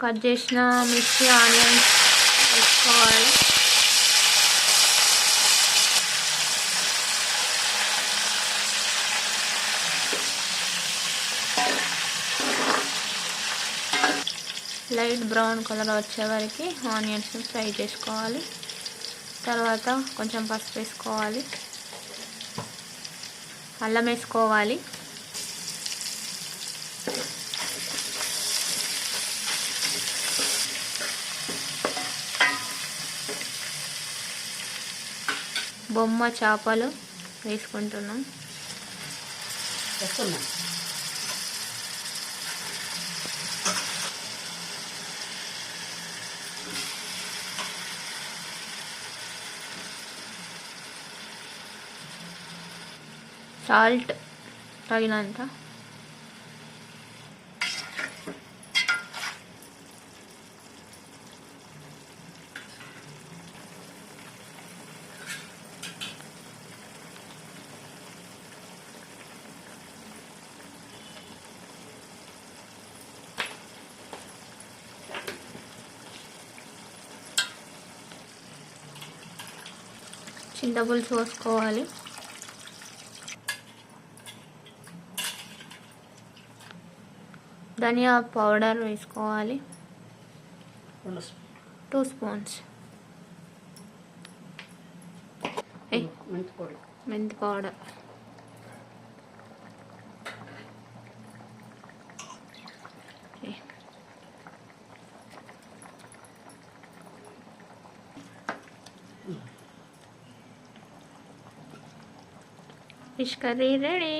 Cut చేసిన మిర్చి onions వేసుకోవాలి. లైట్ బ్రౌన్ కలర్ వచ్చే వరకు ఆనియన్స్ని ఫ్రై చేసుకోవాలి. తర్వాత కొంచెం పసుపు వేసుకోవాలి, అల్లం వేసుకోవాలి, బొమ్మ చేపలు వేసుకుంటున్నాం. సాల్ట్ తగినంత, చింతపులుసు పోసుకోవాలి. ధనియా పౌడర్ వేసుకోవాలి 2 స్పూన్స్. మెంతి పౌడర్, ఫిష్ కర్రీ రెడీ.